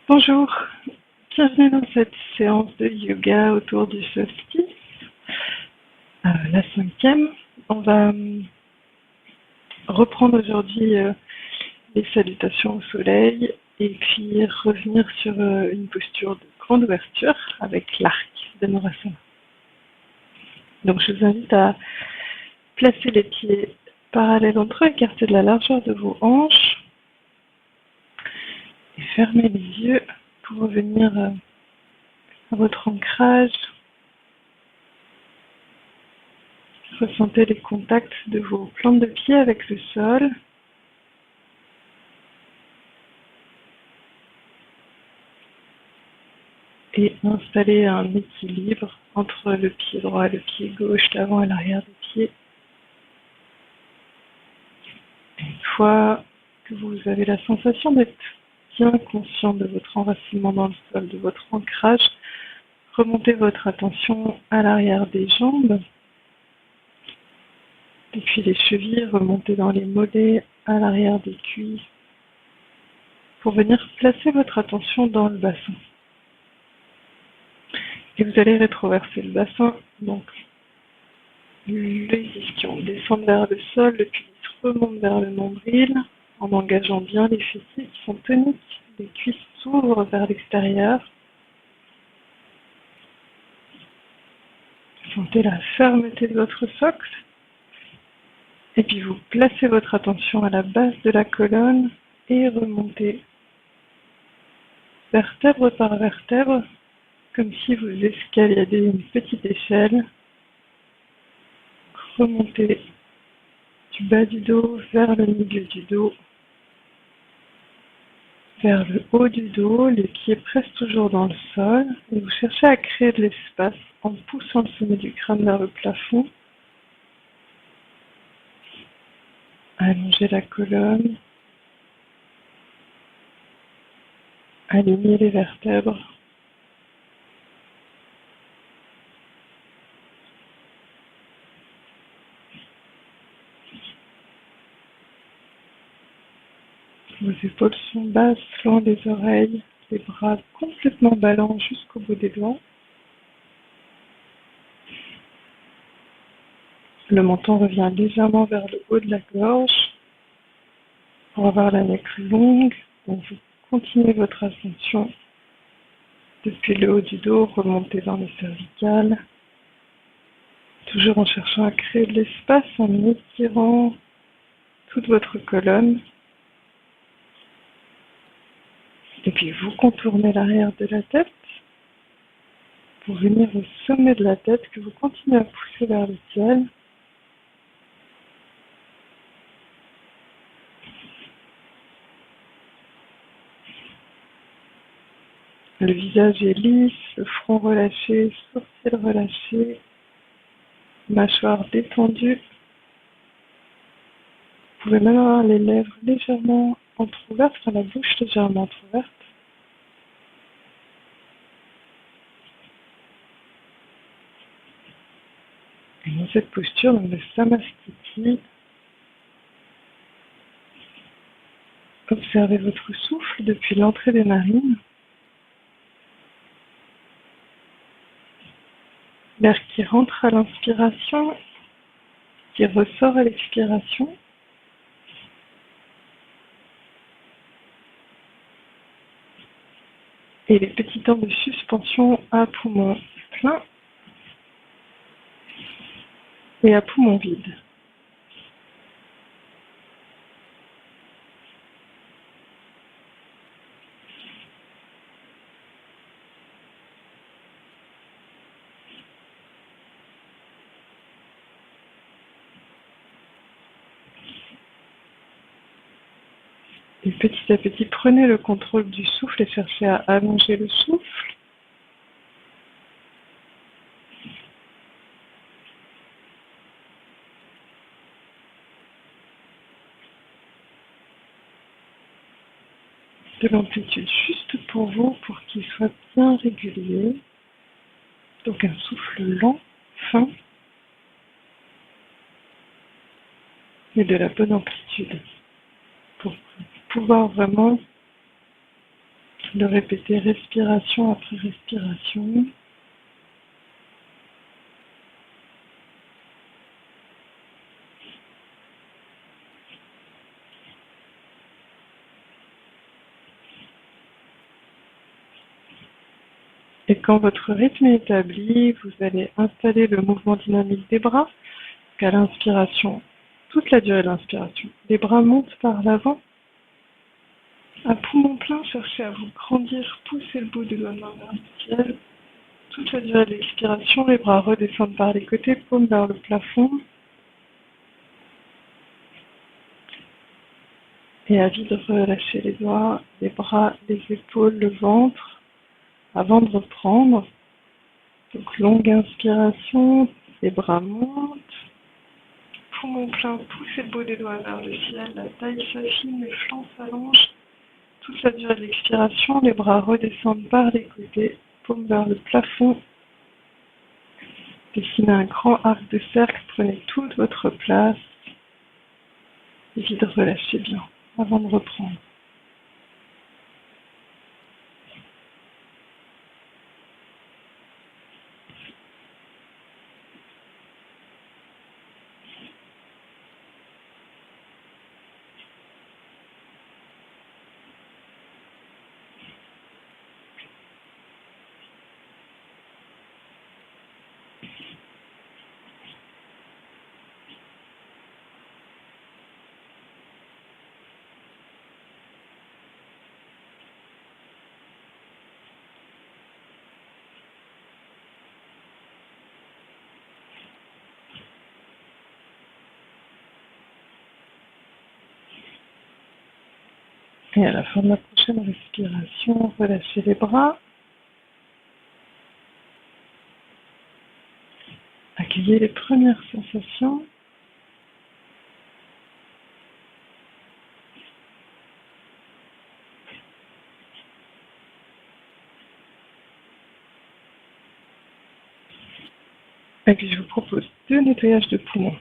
Bonjour, bienvenue dans cette séance de yoga autour du solstice, la 5e. On va reprendre aujourd'hui les salutations au soleil et puis revenir sur une posture de grande ouverture avec l'arc de Dhanurasana. Donc je vous invite à placer les pieds parallèles entre eux, écarter de la largeur de vos hanches et fermer les yeux pour revenir à votre ancrage. Ressentez les contacts de vos plantes de pied avec le sol. Et installez un équilibre entre le pied droit et le pied gauche, l'avant et l'arrière des pieds. Une fois que vous avez la sensation d'être bien conscient de votre enracinement dans le sol, de votre ancrage, remontez votre attention à l'arrière des jambes. Depuis les chevilles, remontez dans les mollets, à l'arrière des cuisses, pour venir placer votre attention dans le bassin. Et vous allez rétroverser le bassin, donc les ischions descendent vers le sol, le puits remonte vers le nombril, en engageant bien les fessiers qui sont toniques, les cuisses s'ouvrent vers l'extérieur. Sentez la fermeté de votre socle. Et puis vous placez votre attention à la base de la colonne et remontez vertèbre par vertèbre, comme si vous escaladiez une petite échelle. Remontez du bas du dos vers le milieu du dos, vers le haut du dos, les pieds pressent toujours dans le sol, et vous cherchez à créer de l'espace en poussant le sommet du crâne vers le plafond. Allongez la colonne, alignez les vertèbres. Vos épaules sont basses, flancs des oreilles, les bras complètement ballants jusqu'au bout des doigts. Le menton revient légèrement vers le haut de la gorge pour avoir la nuque longue. Donc vous continuez votre ascension depuis le haut du dos, remontez dans le cervical, toujours en cherchant à créer de l'espace, en étirant toute votre colonne. Et puis vous contournez l'arrière de la tête pour venir au sommet de la tête que vous continuez à pousser vers le ciel. Le visage est lisse, le front relâché, sourcils relâchés, mâchoire détendue. Vous pouvez même avoir les lèvres légèrement entrouvertes, la bouche légèrement entrouverte. Et dans cette posture, donc le Samastiti, observez votre souffle depuis l'entrée des narines. L'air qui rentre à l'inspiration, qui ressort à l'expiration. Et les petits temps de suspension à poumon plein et à poumon vide. Et petit à petit, prenez le contrôle du souffle et cherchez à allonger le souffle. De l'amplitude juste pour vous, pour qu'il soit bien régulier. Donc un souffle lent, fin, mais de la bonne amplitude. Pour pouvoir vraiment Le répéter respiration après respiration. Et quand votre rythme est établi, vous allez installer le mouvement dynamique des bras. Qu'à l'inspiration, toute la durée de l'inspiration, les bras montent par l'avant. À poumon plein, cherchez à vous grandir, poussez le bout de la main vers le ciel. Toute la durée de l'expiration, les bras redescendent par les côtés, paumes vers le plafond. Et à vide, relâchez les doigts, les bras, les épaules, le ventre, avant de reprendre. Donc longue inspiration, les bras montent. Poumon plein, poussez le bout des doigts vers le ciel, la taille s'affine, les flancs s'allongent. Toute la durée de l'expiration, les bras redescendent par les côtés, paumes vers le plafond. Dessinez un grand arc de cercle, prenez toute votre place. Et vite relâchez bien avant de reprendre. Et à la fin de la prochaine respiration, relâchez les bras. Accueillez les premières sensations. Et puis je vous propose 2 nettoyages de poumons.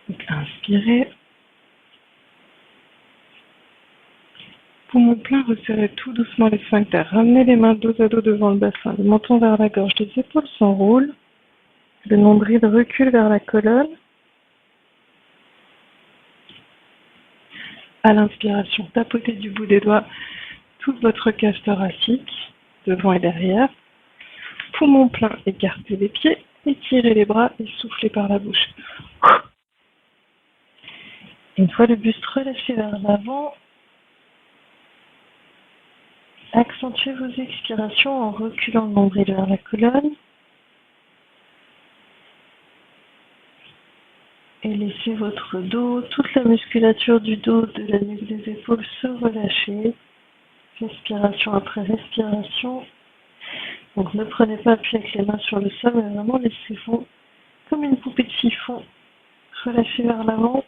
Donc inspirez. Poumon plein, resserrez tout doucement les sphincters. Ramenez les mains dos à dos devant le bassin, le menton vers la gorge, les épaules s'enroulent. Le nombril recule vers la colonne. À l'inspiration, tapotez du bout des doigts toute votre cage thoracique, devant et derrière. Poumon plein, écartez les pieds, étirez les bras et soufflez par la bouche. Une fois le buste relâché vers l'avant, accentuez vos expirations en reculant le nombril vers la colonne. Et laissez votre dos, toute la musculature du dos, de la nuque des épaules se relâcher. Respiration après respiration. Donc ne prenez pas appui avec les mains sur le sol, mais vraiment laissez-vous comme une poupée de chiffon. Relâchez vers l'avant.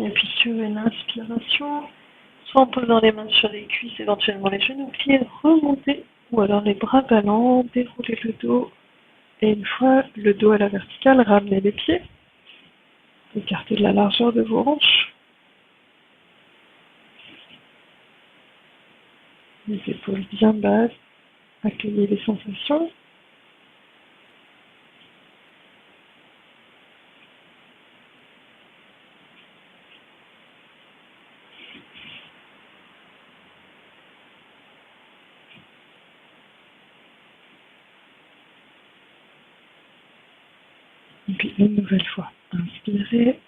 Et puis suivez une inspiration, soit en posant les mains sur les cuisses, éventuellement les genoux pliés, remontez, ou alors les bras ballants, déroulez le dos. Et une fois le dos à la verticale, ramenez les pieds. Écartez de la largeur de vos hanches. Les épaules bien basses. Accueillez les sensations. Et puis une nouvelle fois. Inspirez.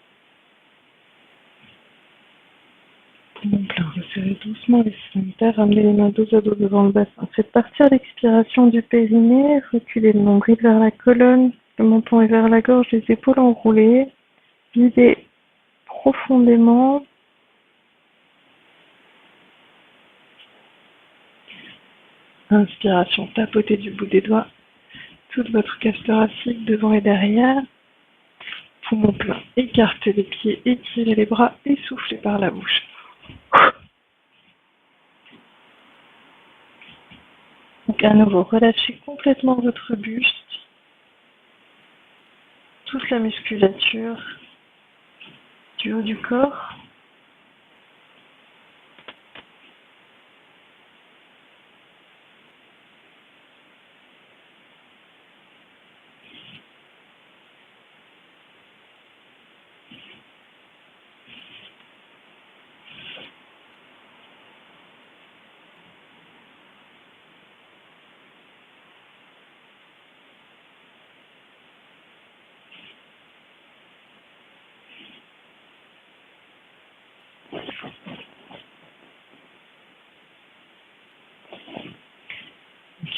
Poumon plein. Resserrez doucement les sphincters. Ramenez les mains dos à dos devant le bassin. Faites partir l'expiration du périnée. Reculez le nombril vers la colonne. Le menton est vers la gorge. Les épaules enroulées. Videz profondément. Inspiration, tapotez du bout des doigts toute votre cage thoracique devant et derrière. Poumon plein, écartez les pieds, étirez les bras et soufflez par la bouche. Donc à nouveau, relâchez complètement votre buste, toute la musculature du haut du corps.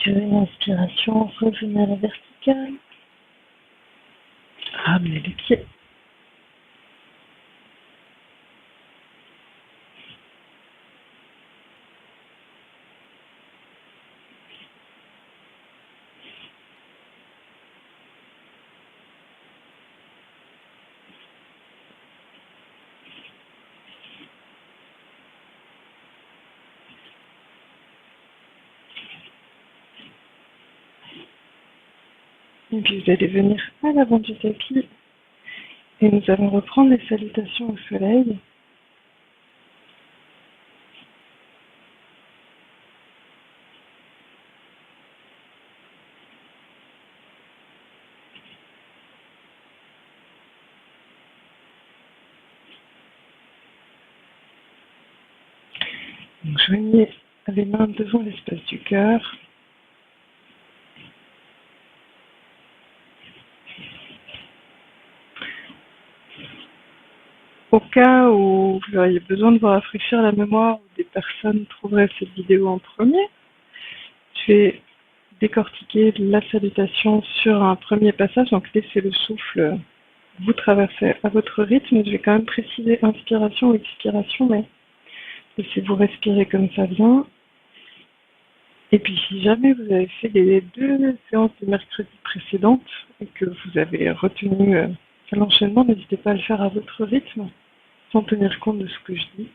Sur une inspiration, revenez à la verticale. Ramenez les pieds. Et puis vous allez venir à l'avant du tapis et nous allons reprendre les salutations au soleil. Donc, joignez les mains devant l'espace du cœur. Au cas où vous auriez besoin de vous rafraîchir la mémoire ou des personnes trouveraient cette vidéo en premier, je vais décortiquer la salutation sur un premier passage. Donc laissez le souffle vous traverser à votre rythme. Je vais quand même préciser inspiration ou expiration, mais laissez-vous respirer comme ça vient. Et puis si jamais vous avez fait les 2 séances de mercredi précédentes et que vous avez retenu l'enchaînement, n'hésitez pas à le faire à votre rythme, sans tenir compte de ce que je dis.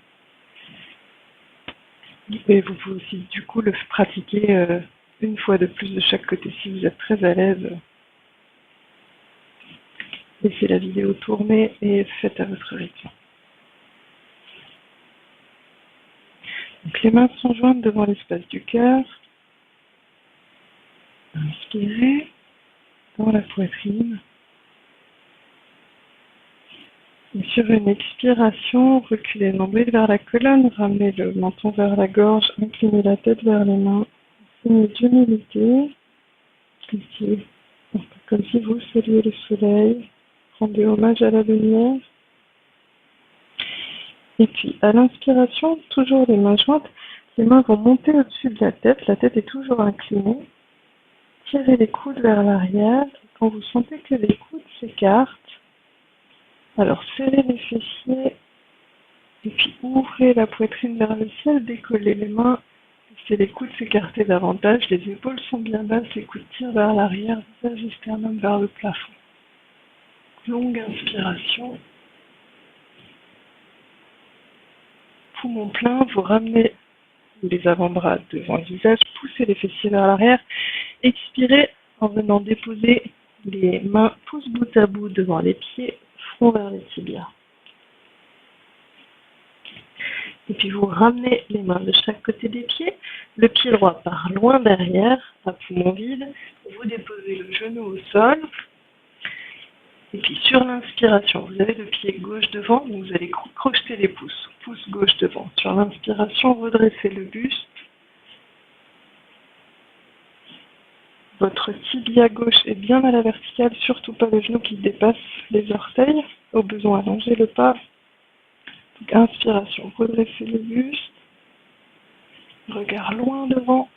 Et vous pouvez aussi du coup le pratiquer une fois de plus de chaque côté si vous êtes très à l'aise. Laissez la vidéo tourner et faites à votre rythme. Donc les mains sont jointes devant l'espace du cœur. Inspirez dans la poitrine. Et sur une expiration, reculez le nombril vers la colonne, ramenez le menton vers la gorge, inclinez la tête vers les mains, signe d'humilité. Ici, comme si vous saluiez le soleil, rendez hommage à la lumière. Et puis à l'inspiration, toujours les mains jointes, les mains vont monter au-dessus de la tête est toujours inclinée. Tirez les coudes vers l'arrière. Quand vous sentez que les coudes s'écartent, alors serrez les fessiers et puis ouvrez la poitrine vers le ciel, décollez les mains, laissez les coudes s'écarter davantage, les épaules sont bien basses, les coudes tirent vers l'arrière, visage et sternum vers le plafond. Longue inspiration. Poumon plein, vous ramenez les avant-bras devant le visage, poussez les fessiers vers l'arrière, expirez en venant déposer les mains pouces bout à bout devant les pieds, front vers les tibias. Et puis vous ramenez les mains de chaque côté des pieds, le pied droit part loin derrière, à poumon vide, vous déposez le genou au sol. Et puis sur l'inspiration, vous avez le pied gauche devant, donc vous allez crocheter les pouces, pouce gauche devant. Sur l'inspiration, redressez le buste. Votre tibia gauche est bien à la verticale, surtout pas le genou qui dépasse les orteils. Au besoin, allongez le pas. Donc, inspiration, redressez le buste. Regard loin devant.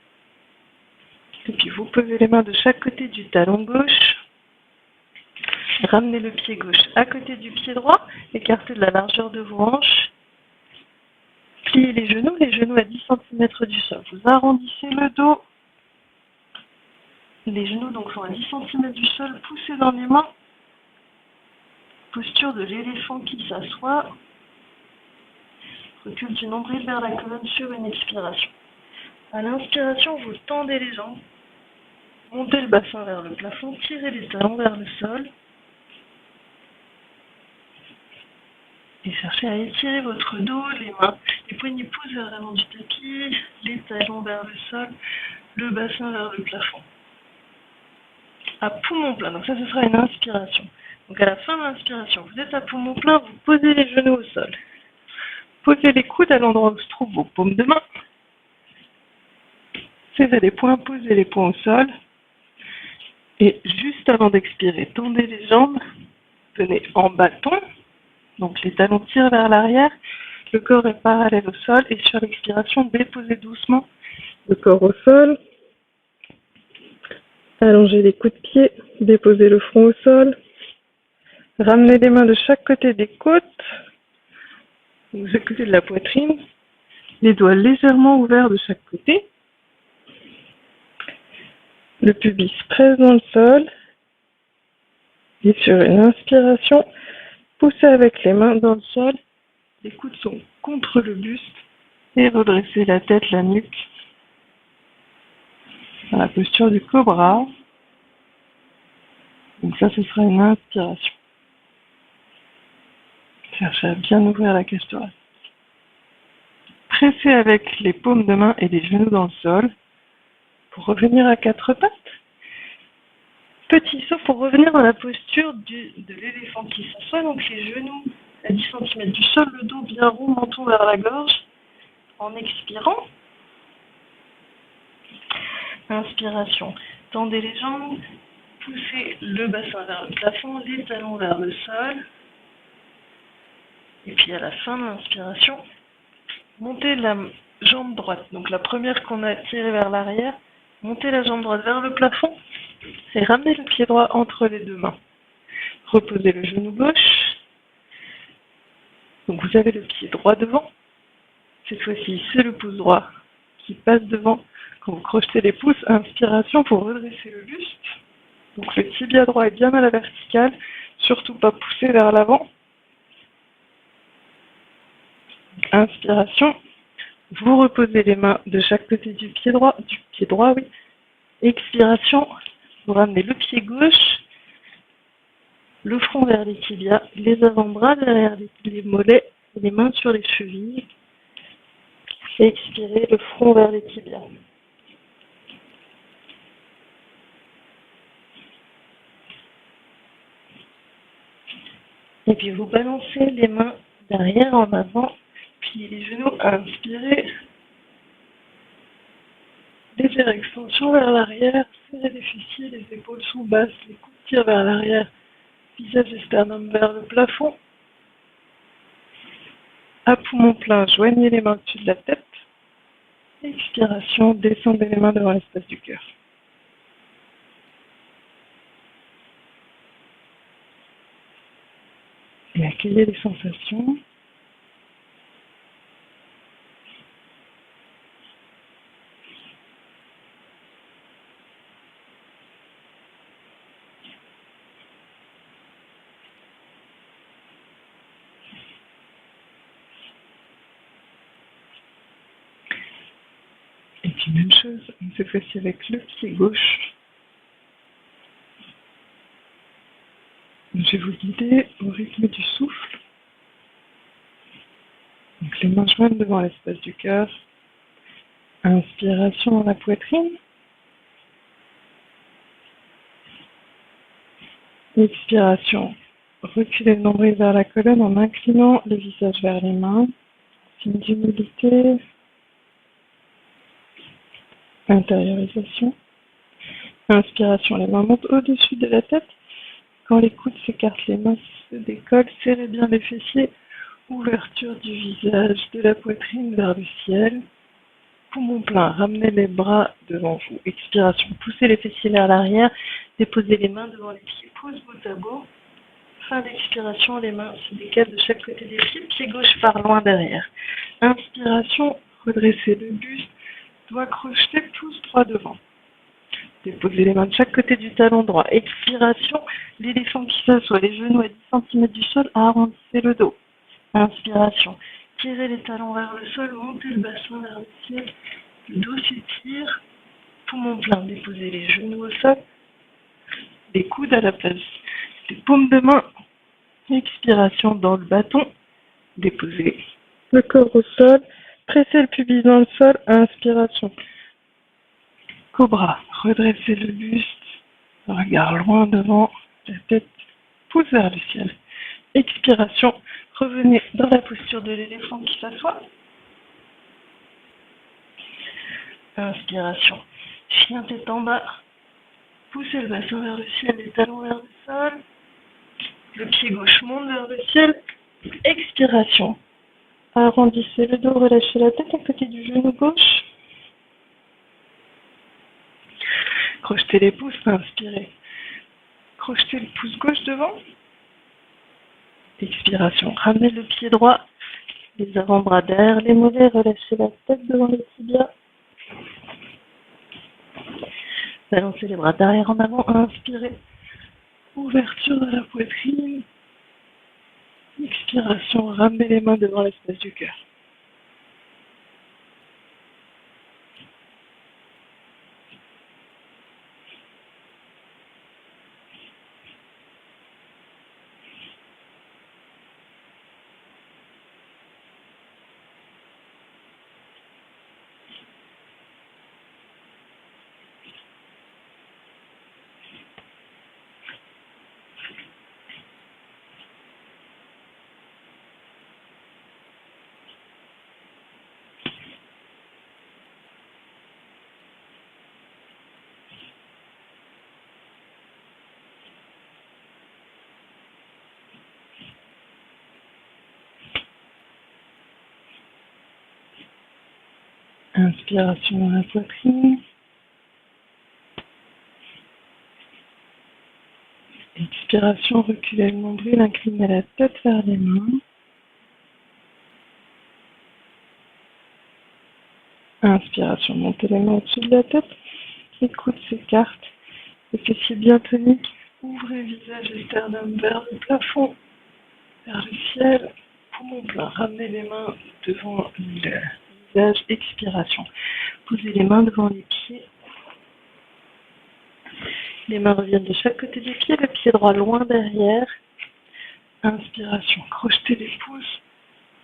Et puis vous posez les mains de chaque côté du talon gauche. Ramenez le pied gauche à côté du pied droit, écartez de la largeur de vos hanches. Pliez les genoux à 10 cm du sol. Vous arrondissez le dos, Les genoux donc sont à 10 cm du sol, poussez dans les mains. Posture de l'éléphant qui s'assoit. Recule du nombril vers la colonne sur une expiration. À l'inspiration, vous tendez les jambes. Montez le bassin vers le plafond, tirez les talons vers le sol. Et cherchez à étirer votre dos, les mains, les poignets poussent vers l'avant du tapis, les talons vers le sol, le bassin vers le plafond. À poumon plein, donc ça ce sera une inspiration. Donc à la fin de l'inspiration, vous êtes à poumon plein, vous posez les genoux au sol. Posez les coudes à l'endroit où se trouvent vos paumes de main. Serrez les poings, posez les poings au sol. Et juste avant d'expirer, tendez les jambes, tenez en bâton. Donc les talons tirent vers l'arrière, le corps est parallèle au sol et sur l'expiration, déposez doucement le corps au sol. Allongez les coudes de pied, déposez le front au sol. Ramenez les mains de chaque côté des côtes, de chaque côté de la poitrine. Les doigts légèrement ouverts de chaque côté. Le pubis presse dans le sol. Et sur une inspiration, poussez avec les mains dans le sol. Les coudes sont contre le buste et redressez la tête, la nuque. Dans la posture du cobra. Donc ça, ce sera une inspiration. Cherchez à bien ouvrir la cage thoracique. Pressez avec les paumes de main et les genoux dans le sol pour revenir à quatre pattes. Petit saut pour revenir dans la posture de l'éléphant qui s'assoit, donc les genoux à 10 cm du sol, le dos bien rond, menton vers la gorge. En expirant, inspiration, tendez les jambes, poussez le bassin vers le plafond, les talons vers le sol. Et puis à la fin de l'inspiration, montez la jambe droite. Donc la première qu'on a tirée vers l'arrière, montez la jambe droite vers le plafond et ramenez le pied droit entre les deux mains. Reposez le genou gauche. Donc vous avez le pied droit devant. Cette fois-ci, c'est le pouce droit qui passe devant. Quand vous crochetez les pouces, inspiration pour redresser le buste. Donc le tibia droit est bien à la verticale, surtout pas poussé vers l'avant. Inspiration, vous reposez les mains de chaque côté du pied droit, oui. Expiration, vous ramenez le pied gauche, le front vers les tibias, les avant-bras derrière les mollets, les mains sur les chevilles. Expirez, le front vers les tibias. Et puis vous balancez les mains derrière en avant, puis les genoux inspirez. Légère extension vers l'arrière, serrez les fessiers, les épaules sont basses, les coudes tirent vers l'arrière, visage et sternum vers le plafond. À poumon plein, joignez les mains au-dessus de la tête. Expiration, descendez les mains devant l'espace du cœur. Et accueillez les sensations. Et puis même chose, cette fois-ci avec le pied gauche. Je vais vous guider au rythme du souffle. Donc les mains jointes devant l'espace du cœur. Inspiration dans la poitrine. Expiration. Reculez le nombril vers la colonne en inclinant le visage vers les mains. Signe d'humilité. Intériorisation. Inspiration, les mains montent au-dessus de la tête. Quand les coudes s'écartent, les mains se décollent. Serrez bien les fessiers. Ouverture du visage, de la poitrine vers le ciel. Poumon plein, ramenez les bras devant vous. Expiration, poussez les fessiers vers l'arrière. Déposez les mains devant les pieds, pouce bout à bout. Fin d'expiration, les mains se décalent de chaque côté des pieds. Pied gauche part loin derrière. Inspiration, redressez le buste. Doigts crochetés, pouce droit devant. Déposez les mains de chaque côté du talon droit. Expiration, l'éléphant qui s'assoit, les genoux à 10 cm du sol, arrondissez le dos. Inspiration, tirez les talons vers le sol, montez le bassin vers le ciel, le dos s'étire, poumon plein, déposez les genoux au sol, les coudes à la place des paumes de main. Expiration dans le bâton, déposez le corps au sol, pressez le pubis dans le sol, inspiration. Cobra, redressez le buste, regard loin devant, la tête pousse vers le ciel. Expiration, revenez dans la posture de l'éléphant qui s'assoit. Inspiration, chien tête en bas, poussez le bassin vers le ciel, les talons vers le sol. Le pied gauche monte vers le ciel. Expiration, arrondissez le dos, relâchez la tête à côté du genou gauche. Crochetez les pouces, inspirez. Crochetez le pouce gauche devant. Expiration, ramenez le pied droit, les avant-bras derrière les mollets, relâchez la tête devant les tibias. Balancez les bras derrière en avant, inspirez. Ouverture de la poitrine. Expiration, ramenez les mains devant l'espace du cœur. Inspiration dans la poitrine. Expiration, reculez le nombril, inclinez la tête vers les mains. Inspiration, montez les mains au-dessus de la tête. Les coudes s'écartent. Les fessiers bien toniques. Ouvrez visage et sternum vers le plafond, vers le ciel. Poumon plein, ramenez les mains devant le visage. Expiration. Posez les mains devant les pieds. Les mains reviennent de chaque côté du pied, le pied droit loin derrière. Inspiration, crochetez les pouces,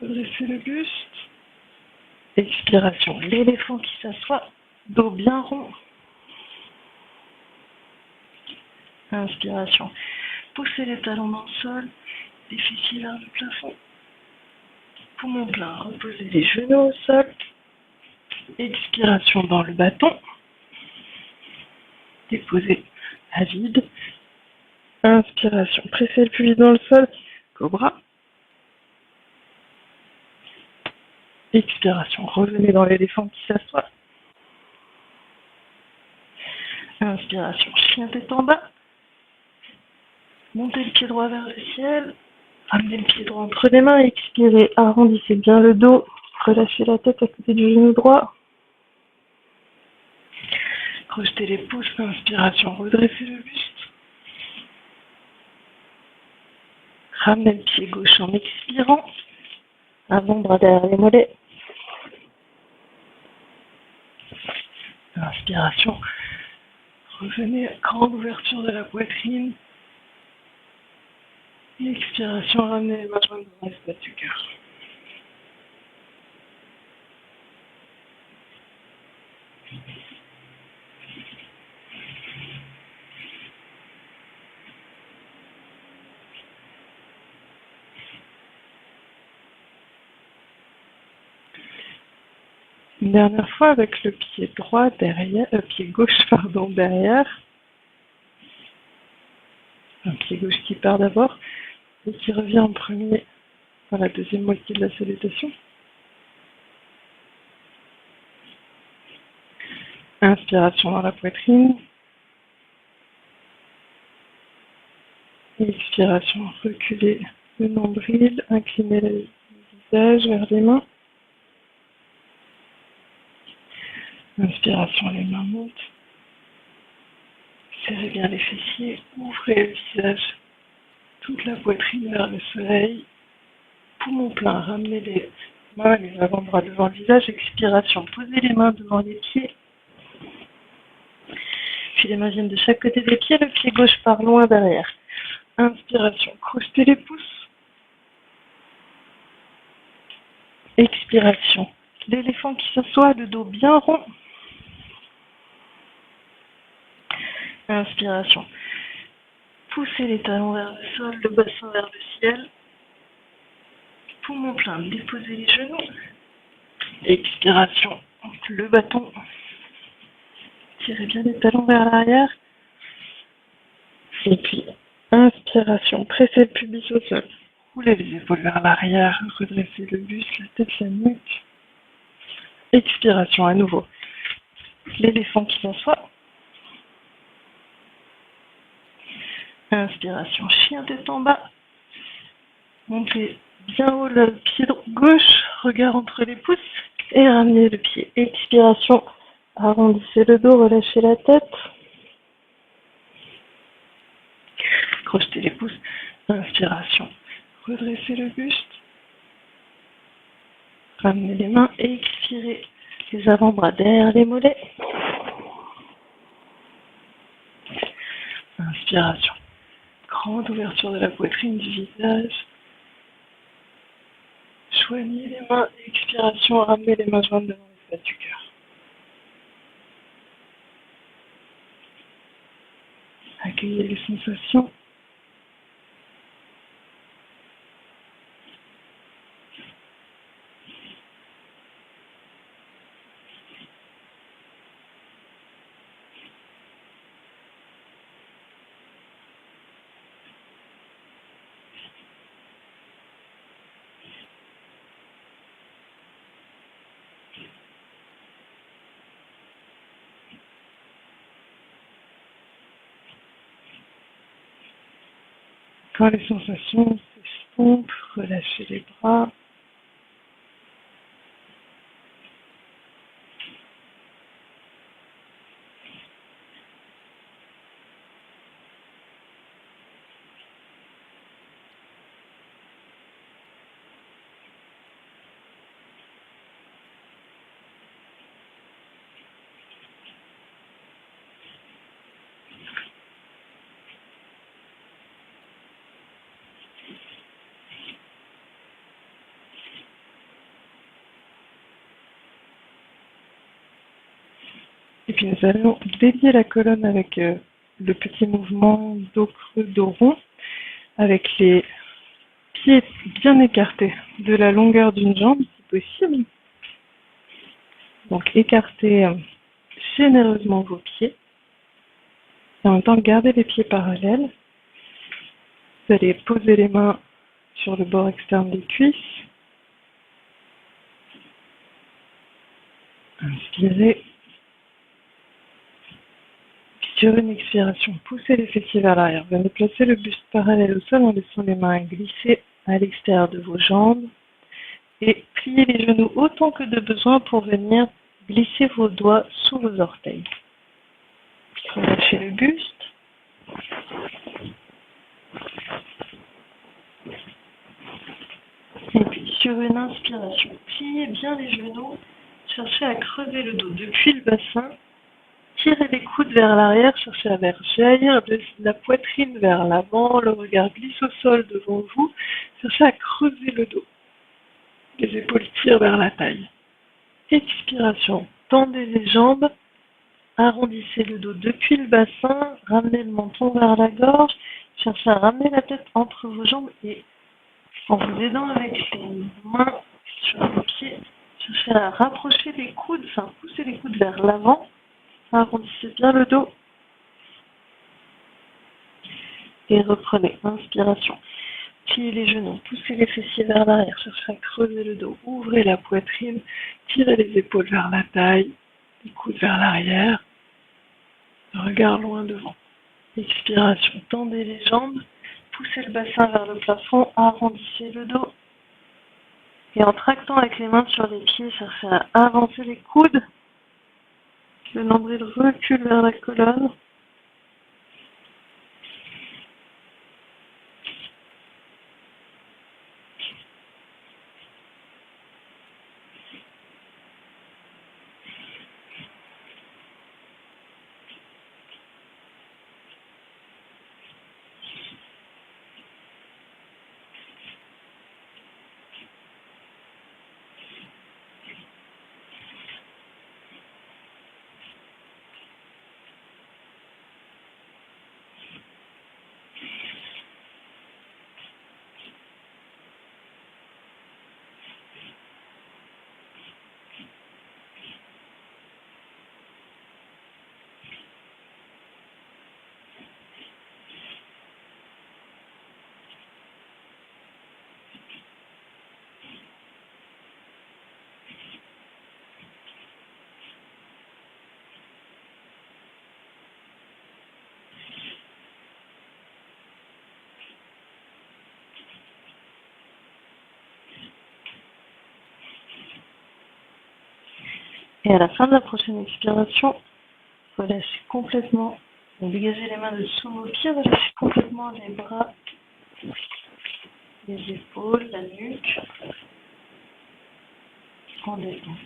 redressez le buste. Expiration, l'éléphant qui s'assoit, dos bien rond. Inspiration, poussez les talons dans le sol, les fessiers vers le plafond. Poumon plein, reposez les genoux au sol. Expiration dans le bâton. Déposez à vide. Inspiration, pressez le pubis dans le sol, cobra. Expiration, revenez dans l'éléphant qui s'assoit. Inspiration, chien tête en bas. Montez le pied droit vers le ciel. Ramenez le pied droit entre les mains. Expirez, arrondissez bien le dos. Relâchez la tête à côté du genou droit. Crochetez les pouces. Inspiration, redressez le buste. Ramenez le pied gauche en expirant. Avant-bras derrière les mollets. Inspiration. Revenez, grande ouverture de la poitrine. Expiration, ramenez les mains dans l'espace du cœur. Une dernière fois avec le pied droit derrière, pied gauche derrière. Un pied gauche qui part d'abord et qui revient en premier dans la deuxième moitié de la salutation. Inspiration dans la poitrine. Expiration, reculez le nombril, inclinez le visage vers les mains. Inspiration, les mains montent. Serrez bien les fessiers, ouvrez le visage, toute la poitrine vers le soleil. Poumon plein, ramenez les mains, les avant-bras devant le visage, expiration. Posez les mains devant les pieds. Puis les mains viennent de chaque côté des pieds, le pied gauche part loin derrière. Inspiration, crochetez les pouces. Expiration. L'éléphant qui s'assoit, le dos bien rond. Inspiration. Poussez les talons vers le sol, le bassin vers le ciel. Poumon plein, déposez les genoux. Expiration. Le bâton. Tirez bien les talons vers l'arrière. Et puis, inspiration. Pressez le pubis au sol. Roulez les épaules vers l'arrière. Redressez le buste, la tête, la nuque. Expiration à nouveau. L'éléphant qui s'assoit. Inspiration. Chien tête en bas. Montez bien haut le pied gauche. Regard entre les pouces. Et ramenez le pied. Expiration. Arrondissez le dos. Relâchez la tête. Crochetez les pouces. Inspiration. Redressez le buste. Ramenez les mains et expirez les avant-bras derrière les mollets. Inspiration. Grande ouverture de la poitrine du visage. Joignez les mains. Expiration. Ramenez les mains jointes devant l'espace du cœur. Accueillez les sensations. Quand les sensations s'estompent, relâchez les bras. Et puis nous allons délier la colonne avec le petit mouvement dos creux, dos rond, avec les pieds bien écartés de la longueur d'une jambe, si possible. Donc écartez généreusement vos pieds. Et en même temps, gardez les pieds parallèles. Vous allez poser les mains sur le bord externe des cuisses. Inspirez. Sur une expiration, poussez les fessiers vers l'arrière. Venez placer le buste parallèle au sol en laissant les mains glisser à l'extérieur de vos jambes. Et pliez les genoux autant que de besoin pour venir glisser vos doigts sous vos orteils. Relâchez le buste. Et puis sur une inspiration, pliez bien les genoux. Cherchez à creuser le dos depuis le bassin. Tirez les coudes vers l'arrière, cherchez à faire jaillir la poitrine vers l'avant, le regard glisse au sol devant vous, cherchez à creuser le dos. Les épaules tirent vers la taille. Expiration, tendez les jambes, arrondissez le dos depuis le bassin, ramenez le menton vers la gorge, cherchez à ramener la tête entre vos jambes et en vous aidant avec les mains sur les pieds, cherchez à rapprocher les coudes, enfin pousser les coudes vers l'avant. Arrondissez bien le dos et reprenez. Inspiration. Pliez les genoux, poussez les fessiers vers l'arrière, cherchez à creuser le dos, ouvrez la poitrine, tirez les épaules vers la taille, les coudes vers l'arrière, le regard loin devant. Expiration. Tendez les jambes, poussez le bassin vers le plafond, arrondissez le dos et en tractant avec les mains sur les pieds, cherchez à avancer les coudes. Le nombril recule vers la colonne. Et à la fin de la prochaine expiration, relâchez complètement. Dégagez les mains de sous vos pieds, relâchez complètement les bras, les épaules, la nuque, en détente.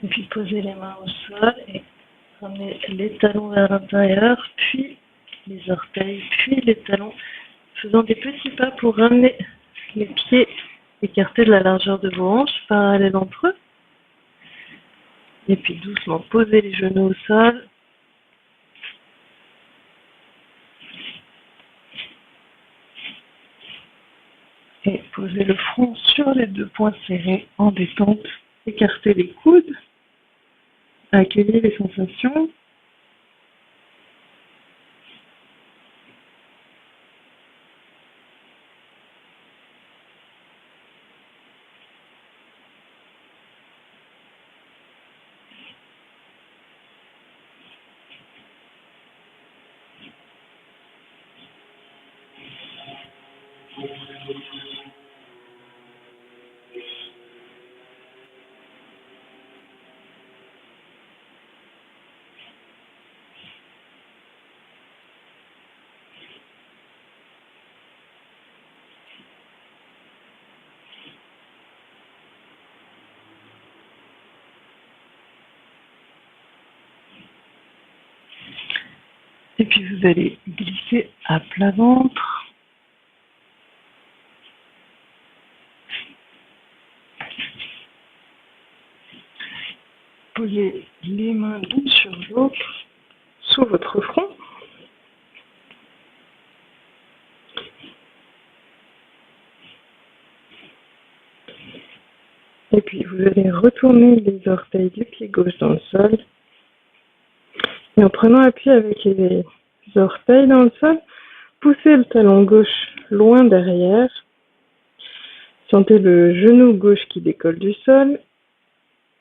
Et puis posez les mains au sol et ramenez les talons vers l'intérieur, puis les orteils, puis les talons, faisant des petits pas pour ramener les pieds écartés de la largeur de vos hanches, parallèles entre eux. Et puis doucement posez les genoux au sol. Et posez le front sur les deux poings serrés en détente. Écartez les coudes. Accueillez les sensations. Et puis vous allez glisser à plat ventre. Posez les mains l'une sur l'autre sous votre front. Et puis vous allez retourner les orteils du pied gauche dans le sol. Et en prenant appui avec les orteils dans le sol, poussez le talon gauche loin derrière. Sentez le genou gauche qui décolle du sol.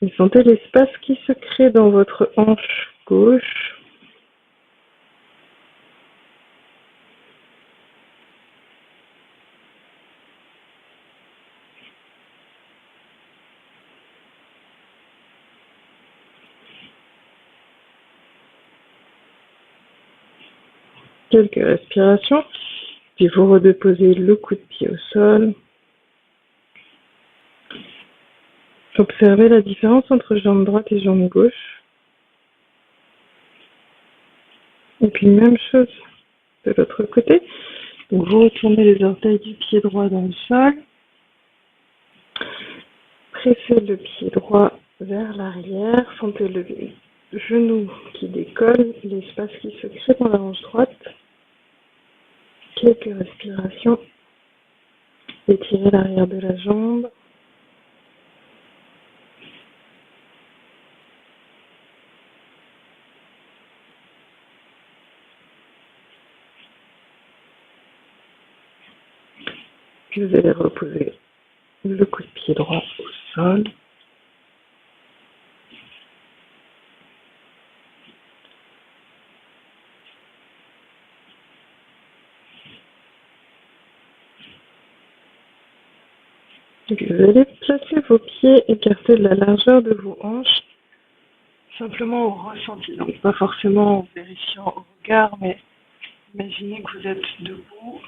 Et sentez l'espace qui se crée dans votre hanche gauche. Quelques respirations, puis vous redéposez le coup de pied au sol. Observez la différence entre jambe droite et jambe gauche. Et puis même chose de l'autre côté. Donc vous retournez les orteils du pied droit dans le sol. Pressez le pied droit vers l'arrière. Sentez le genou qui décolle, l'espace qui se crée dans la hanche droite. Quelques respirations. Étirez l'arrière de la jambe. Puis vous allez reposer le coup de pied droit au sol. Et puis vous allez placer vos pieds écartés de la largeur de vos hanches, simplement au ressenti. Donc pas forcément en vérifiant au regard, mais imaginez que vous êtes debout.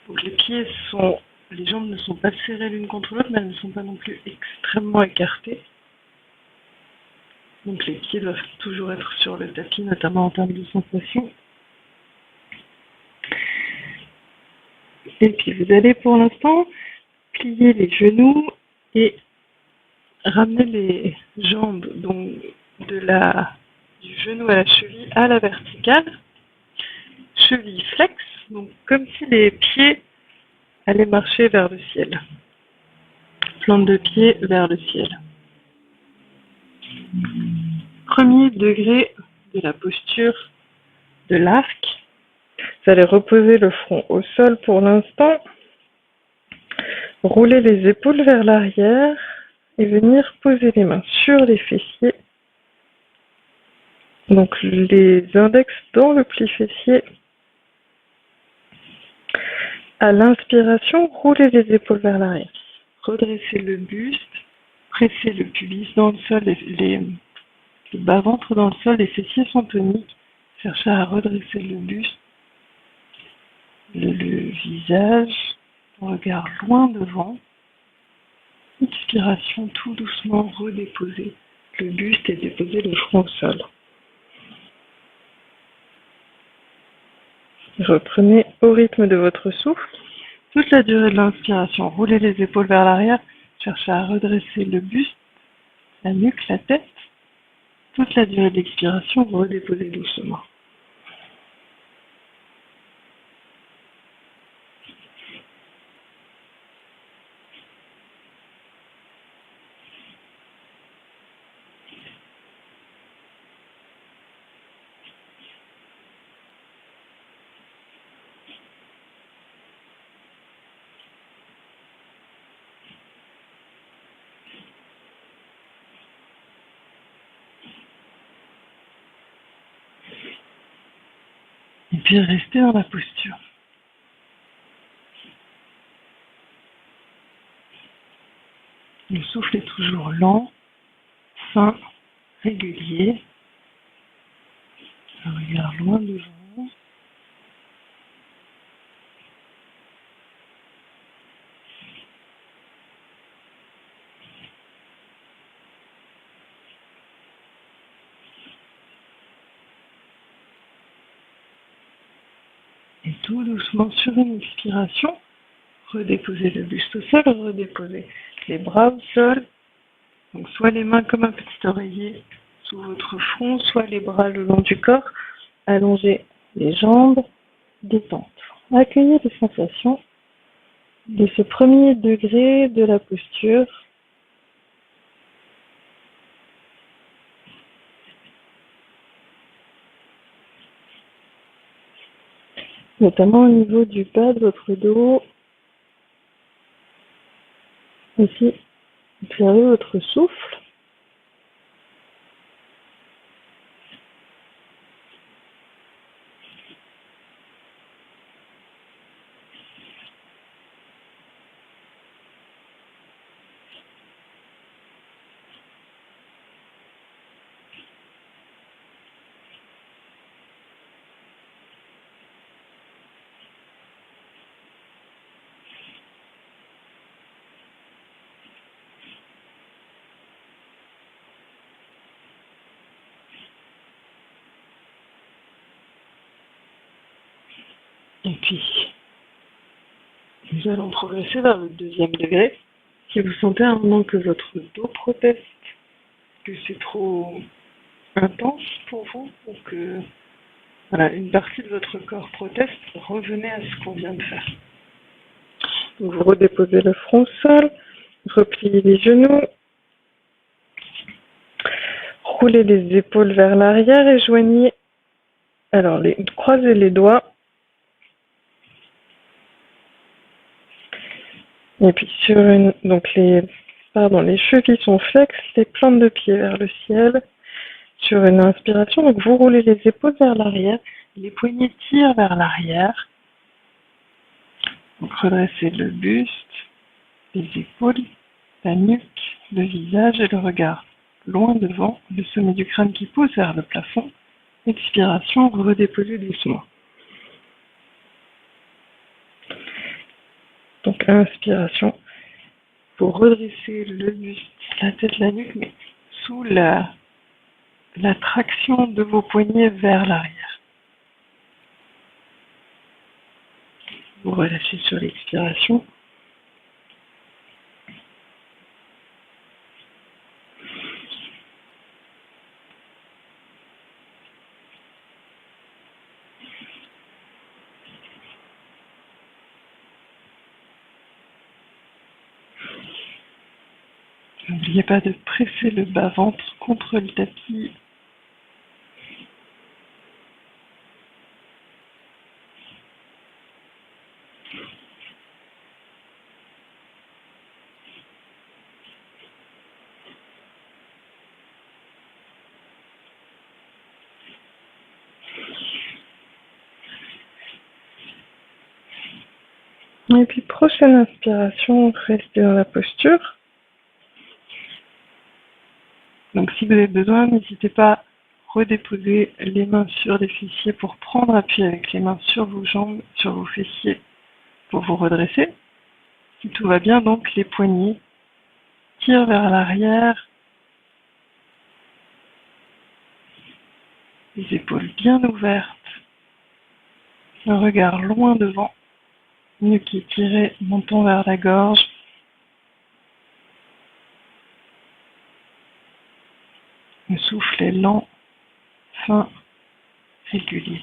Donc les jambes ne sont pas serrées l'une contre l'autre, mais elles ne sont pas non plus extrêmement écartées. Donc les pieds doivent toujours être sur le tapis, notamment en termes de sensation. Et puis vous allez pour l'instant plier les genoux et ramener les jambes donc du genou à la cheville à la verticale. Cheville flex, donc comme si les pieds allaient marcher vers le ciel. Plante de pied vers le ciel. Premier degré de la posture de l'arc. Vous allez reposer le front au sol pour l'instant. Rouler les épaules vers l'arrière et venir poser les mains sur les fessiers. Donc les index dans le pli fessier. À l'inspiration, roulez les épaules vers l'arrière. Redressez le buste, pressez le pubis dans le sol, le bas-ventre dans le sol, les fessiers sont toniques. Cherchez à redresser le buste, le visage, le regard loin devant. Expiration, tout doucement, redéposer le buste et déposer le front au sol. Reprenez au rythme de votre souffle. Toute la durée de l'inspiration, roulez les épaules vers l'arrière, cherchez à redresser le buste, la nuque, la tête. Toute la durée de l'expiration, redéposez doucement. Et puis restez dans la posture. Le souffle est toujours lent, fin, régulier. Le regard loin devant. Et tout doucement sur une expiration, redéposez le buste au sol, redéposez les bras au sol. Donc soit les mains comme un petit oreiller sous votre front, soit les bras le long du corps. Allongez les jambes, détente. Accueillez les sensations de ce premier degré de la posture. Notamment au niveau du bas de votre dos. Aussi, observez votre souffle. Et puis, nous allons progresser vers le deuxième degré. Si vous sentez à un moment que votre dos proteste, que c'est trop intense pour vous, ou que voilà, une partie de votre corps proteste, revenez à ce qu'on vient de faire. Donc vous redéposez le front au sol, repliez les genoux, roulez les épaules vers l'arrière et joignez, croisez les doigts. Et puis les chevilles sont flexes, les plantes de pied vers le ciel. Sur une inspiration, donc vous roulez les épaules vers l'arrière, les poignets tirent vers l'arrière. Donc redressez le buste, les épaules, la nuque, le visage et le regard loin devant, le sommet du crâne qui pousse vers le plafond. Expiration, vous redéposez doucement. Donc inspiration, vous redressez le buste, la tête, la nuque, mais sous la traction de vos poignets vers l'arrière. Vous relâchez sur l'expiration. N'oubliez pas de presser le bas-ventre contre le tapis. Et puis prochaine inspiration, restez dans la posture. Donc si vous avez besoin, n'hésitez pas à redéposer les mains sur les fessiers pour prendre appui avec les mains sur vos jambes, sur vos fessiers pour vous redresser. Si tout va bien, donc les poignets tirent vers l'arrière, les épaules bien ouvertes, un regard loin devant, nuque étirée, menton vers la gorge. Le souffle est lent, fin, régulier.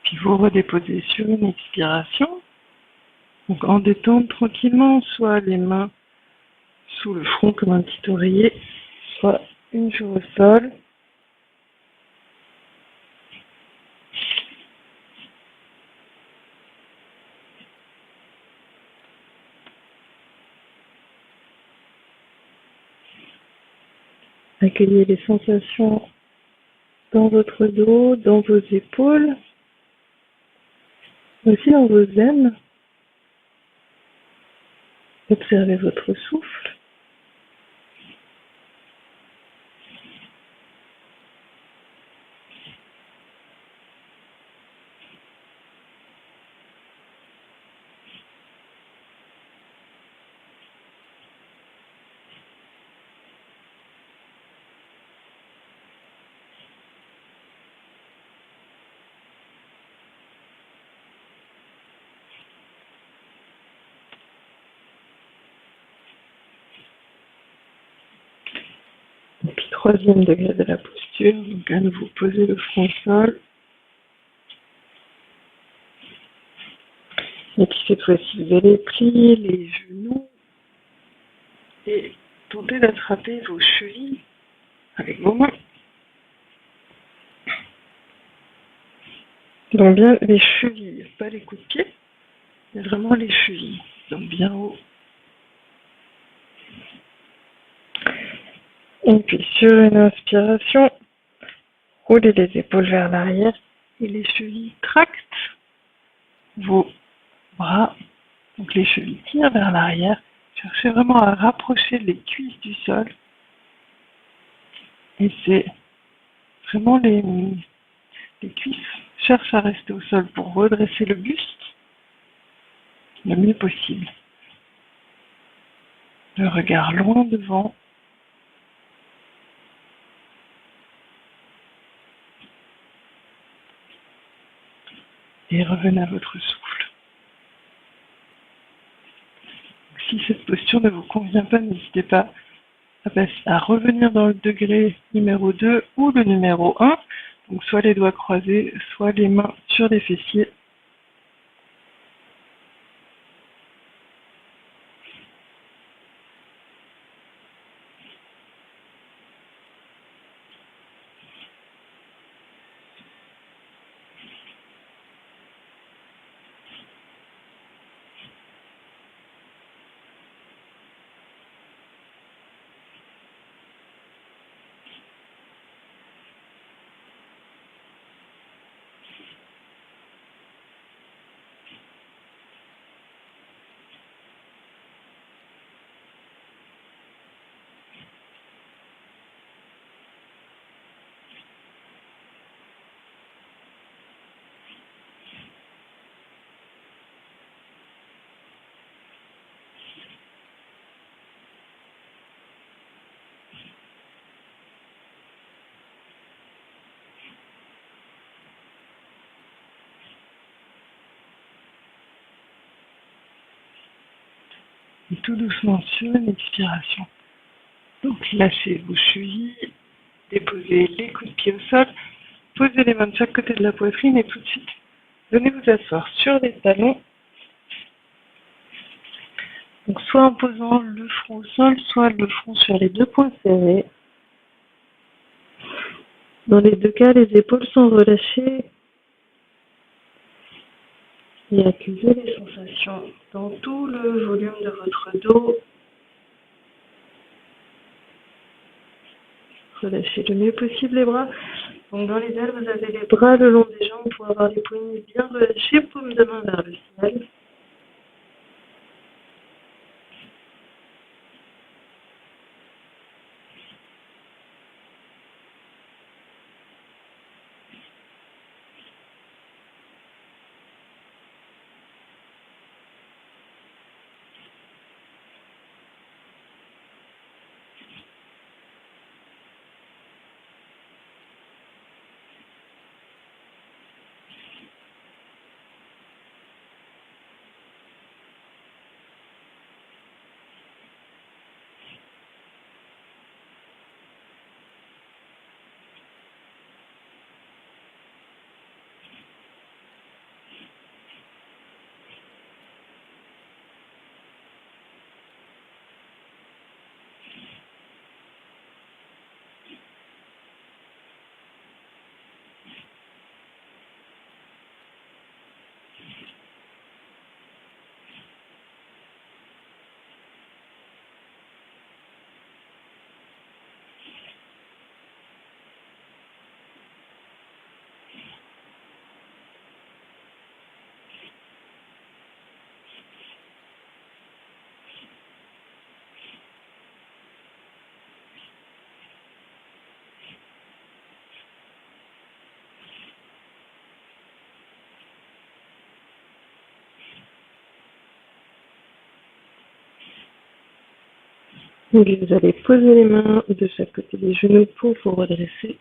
Puis vous redéposez sur une expiration. Donc en détente tranquillement, soit les mains sous le front comme un petit oreiller, soit une joue au sol. Accueillez les sensations dans votre dos, dans vos épaules, aussi dans vos aines. Observez votre souffle. Et puis troisième degré de la posture, donc à nouveau posez le front au sol. Et puis cette fois-ci, vous allez plier les genoux et tenter d'attraper vos chevilles avec vos mains. Donc bien les chevilles, pas les coups de pied, mais vraiment les chevilles, donc bien haut. Et puis sur une inspiration, roulez les épaules vers l'arrière et les chevilles tractent vos bras. Donc les chevilles tirent vers l'arrière. Cherchez vraiment à rapprocher les cuisses du sol. Et c'est vraiment les cuisses cherchent à rester au sol pour redresser le buste le mieux possible. Le regard loin devant. Et revenez à votre souffle. Si cette posture ne vous convient pas, n'hésitez pas à revenir dans le degré numéro 2 ou le numéro 1. Donc soit les doigts croisés, soit les mains sur les fessiers. Et tout doucement sur une expiration. Donc lâchez vos chevilles, déposez les coudes de pied au sol, posez les mains de chaque côté de la poitrine et tout de suite Venez vous asseoir sur les talons. Donc soit en posant le front au sol, soit le front sur les deux poings serrés. Dans les deux cas, les épaules sont relâchées. Et accueillez les sensations dans tout le volume de votre dos. Relâchez le mieux possible les bras. Donc dans l'idéal, vous avez les bras le long des jambes pour avoir les poignets bien relâchés, paume de main vers le ciel. Donc vous allez poser les mains de chaque côté des genoux pour vous redresser.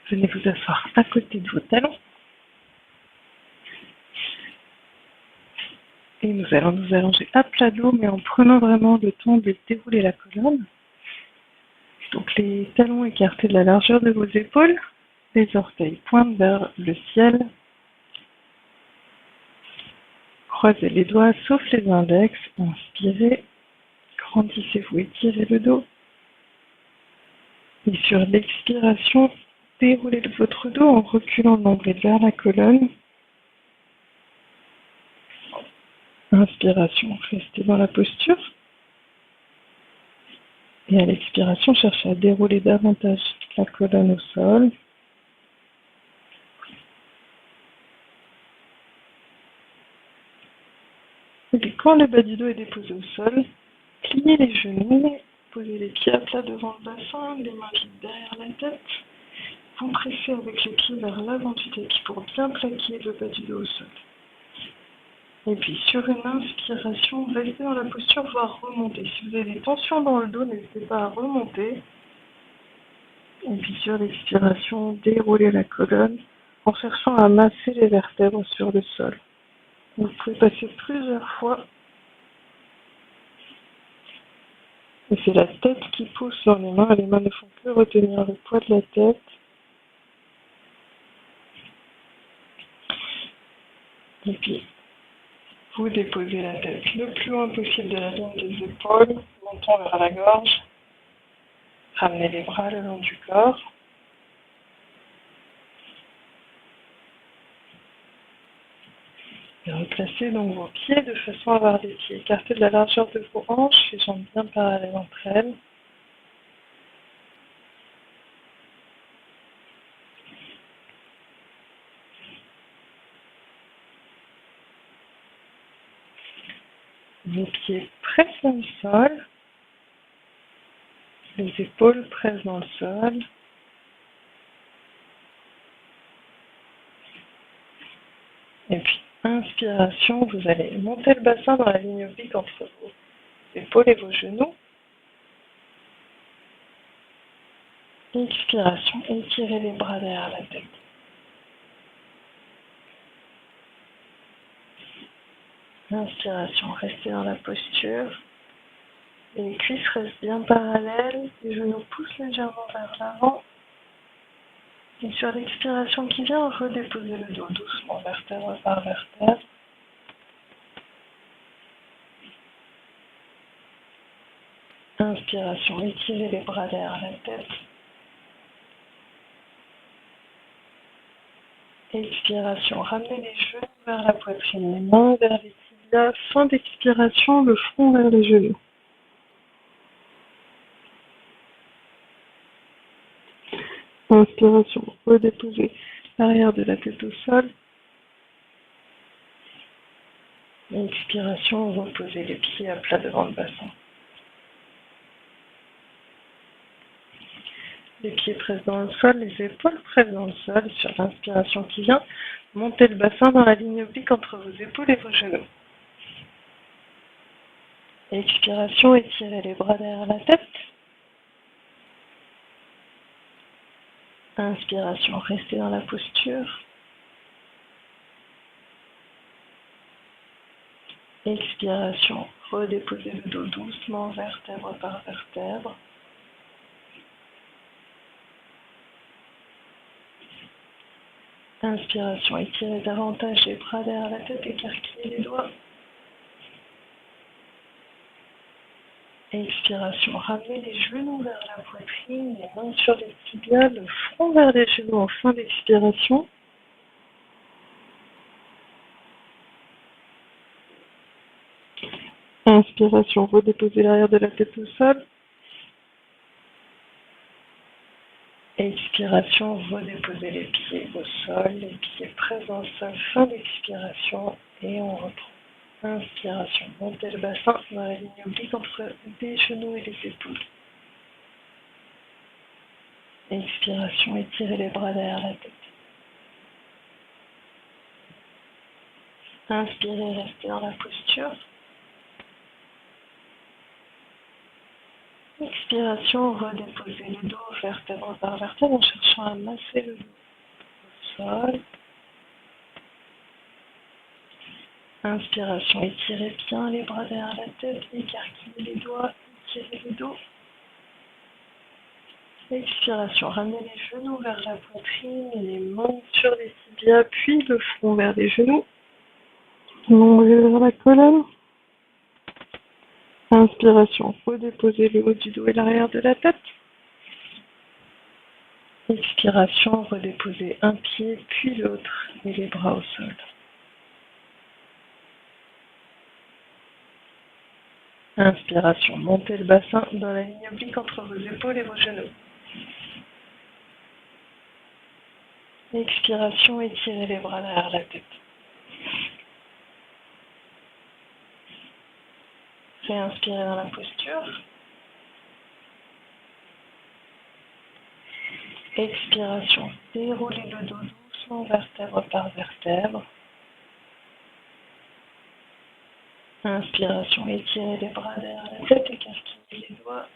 Venez vous asseoir à côté de vos talons. Et nous allons nous allonger à plat dos, mais en prenant vraiment le temps de dérouler la colonne. Donc les talons écartés de la largeur de vos épaules. Les orteils pointent vers le ciel. Croisez les doigts sauf les index. Inspirez. Grandissez-vous, étirez le dos. Et sur l'expiration, déroulez votre dos en reculant le nombril vers la colonne. Inspiration, restez dans la posture. Et à l'expiration, cherchez à dérouler davantage la colonne au sol. Et puis quand le bas du dos est déposé au sol, pliez les genoux, posez les pieds à plat devant le bassin, les mains vides derrière la tête. Vous pressez avec les pieds vers l'avant du tapis pour bien plaquer le bas du dos au sol. Et puis sur une inspiration, restez dans la posture, voire remonter. Si vous avez des tensions dans le dos, n'hésitez pas à remonter. Et puis sur l'expiration, déroulez la colonne en cherchant à masser les vertèbres sur le sol. Vous pouvez passer plusieurs fois. Et c'est la tête qui pousse dans les mains. Les mains ne font que retenir le poids de la tête. Et puis, vous déposez la tête le plus loin possible de la ligne des épaules, montant vers la gorge. Ramenez les bras le long du corps. Et replacez donc vos pieds de façon à avoir les pieds écartés de la largeur de vos hanches, les jambes bien parallèles entre elles. Vos pieds pressent dans le sol. Les épaules pressent dans le sol. Et puis, inspiration, vous allez monter le bassin dans la ligne oblique entre vos épaules et vos genoux. Expiration, étirez les bras derrière la tête. Inspiration, restez dans la posture. Les cuisses restent bien parallèles, les genoux poussent légèrement vers l'avant. Et sur l'expiration qui vient, redéposez le dos doucement, vertèbre par vertèbre. Inspiration, étirez les bras derrière la tête. Expiration, ramenez les genoux vers la poitrine, les mains vers les tibias. Fin d'expiration, le front vers les genoux. Inspiration, redéposez l'arrière de la tête au sol. Expiration, reposez les pieds à plat devant le bassin. Les pieds pressent dans le sol, les épaules pressent dans le sol. Sur l'inspiration qui vient, montez le bassin dans la ligne oblique entre vos épaules et vos genoux. Expiration, étirez les bras derrière la tête. Inspiration, restez dans la posture. Expiration, redéposez le dos doucement, vertèbre par vertèbre. Inspiration, étirez davantage les bras derrière la tête, écarquillez les doigts. Expiration, ramenez les genoux vers la poitrine, les mains sur les tibias, le front vers les genoux en fin d'expiration. Inspiration, redéposez l'arrière de la tête au sol. Expiration, redéposez les pieds au sol, les pieds présents au sol, fin d'expiration et on reprend. Inspiration, montez le bassin dans la ligne oblique entre les genoux et les épaules. Expiration, étirez les bras derrière la tête. Inspirez, restez dans la posture. Expiration, redéposez le dos vertèbre par vertèbre en cherchant à masser le dos au sol. Inspiration, étirez bien les bras derrière la tête, écarquillez les doigts, étirez le dos. Expiration, ramenez les genoux vers la poitrine, les mains sur les tibias, puis le front vers les genoux. Nombril vers la colonne. Inspiration, redéposez le haut du dos et l'arrière de la tête. Expiration, redéposez un pied, puis l'autre, et les bras au sol. Inspiration, montez le bassin dans la ligne oblique entre vos épaules et vos genoux. Expiration, étirez les bras derrière la tête. Réinspirez dans la posture. Expiration, déroulez le dos doucement, vertèbre par vertèbre. Inspiration, étirez les bras derrière la tête, écarquillez les doigts.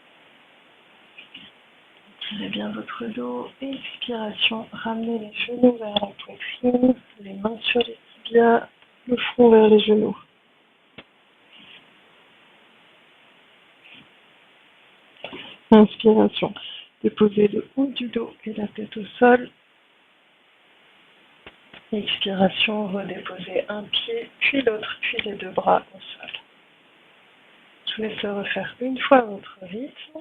Étirez bien votre dos. Expiration, ramenez les genoux vers la poitrine, les mains sur les tibias, le front vers les genoux. Inspiration, déposez le haut du dos et la tête au sol. Expiration, redéposez un pied, puis l'autre, puis les deux bras au sol. Je vous laisse le refaire une fois à votre rythme.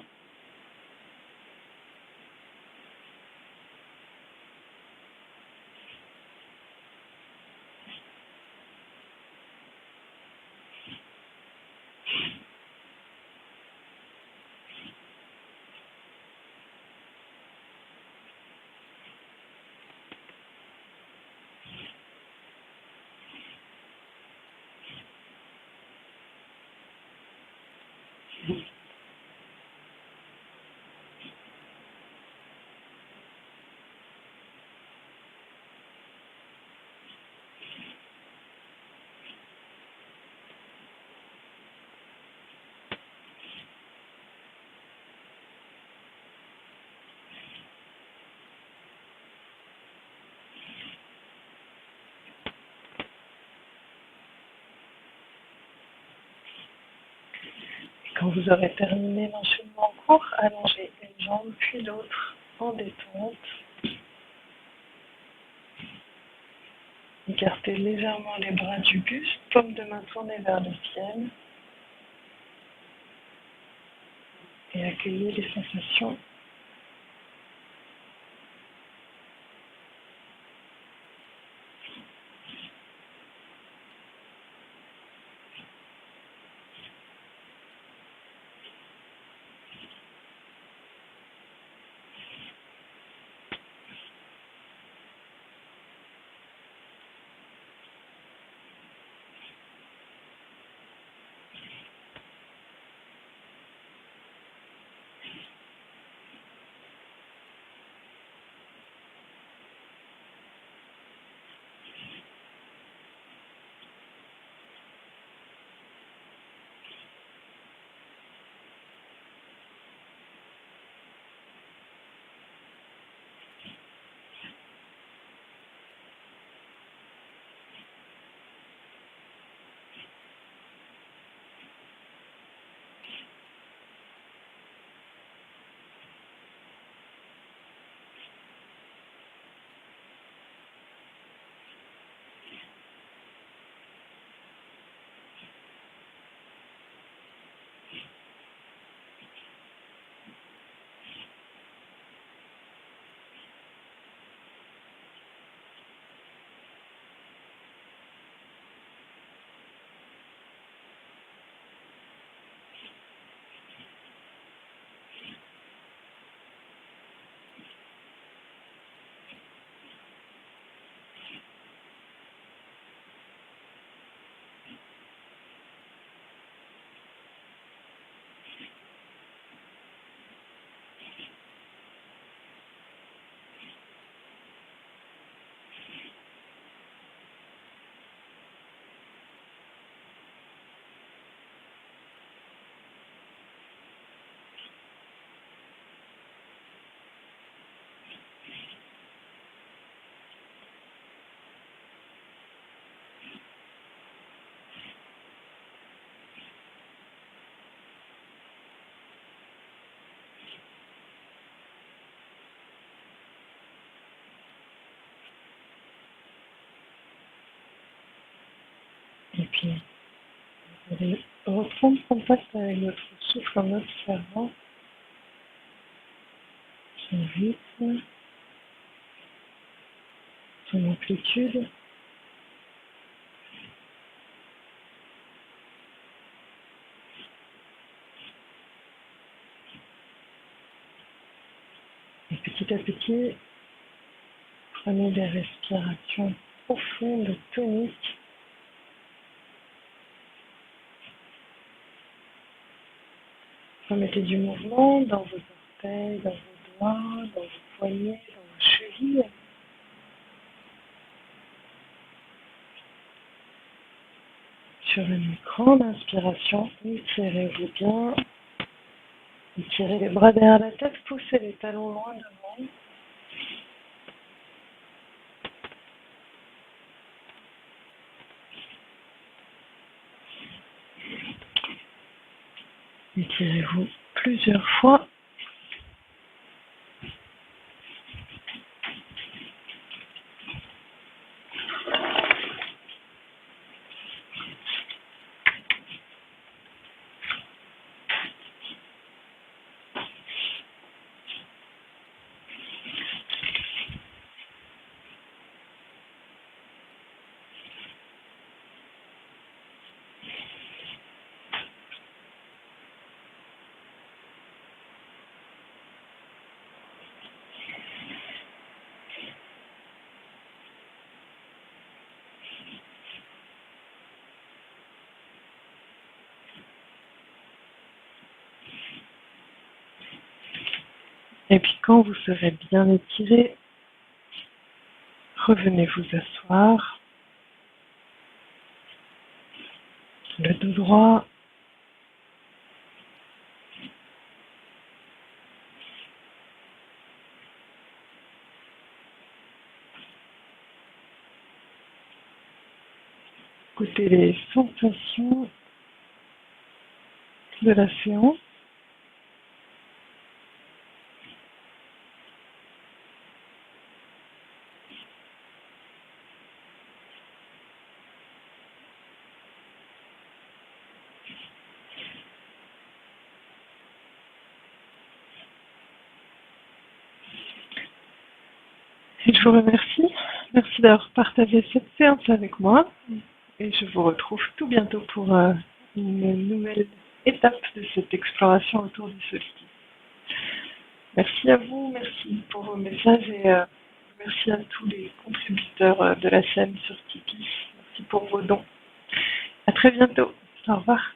Quand vous aurez terminé l'enchaînement court, allongez une jambe puis l'autre en détente. Écartez légèrement les bras du buste, paume de main tournée vers le ciel. Et accueillez les sensations. Et puis, vous allez reprendre contact avec votre souffle en observant son rythme, son amplitude. Et petit à petit, prenez des respirations profondes, toniques. Remettez du mouvement dans vos orteils, dans vos doigts, dans vos poignets, dans vos chevilles. Sur une grande inspiration, étirez-vous bien. Étirez les bras derrière la tête, poussez les talons loin devant. Étirez-vous plusieurs fois. Et puis quand vous serez bien étiré, revenez vous asseoir. Le dos droit. Écoutez les sensations de la séance. Je vous remercie. Merci d'avoir partagé cette séance avec moi. Et je vous retrouve tout bientôt pour une nouvelle étape de cette exploration autour du solstice. Merci à vous, merci pour vos messages et merci à tous les contributeurs de la chaîne sur Tipeee. Merci pour vos dons. À très bientôt. Au revoir.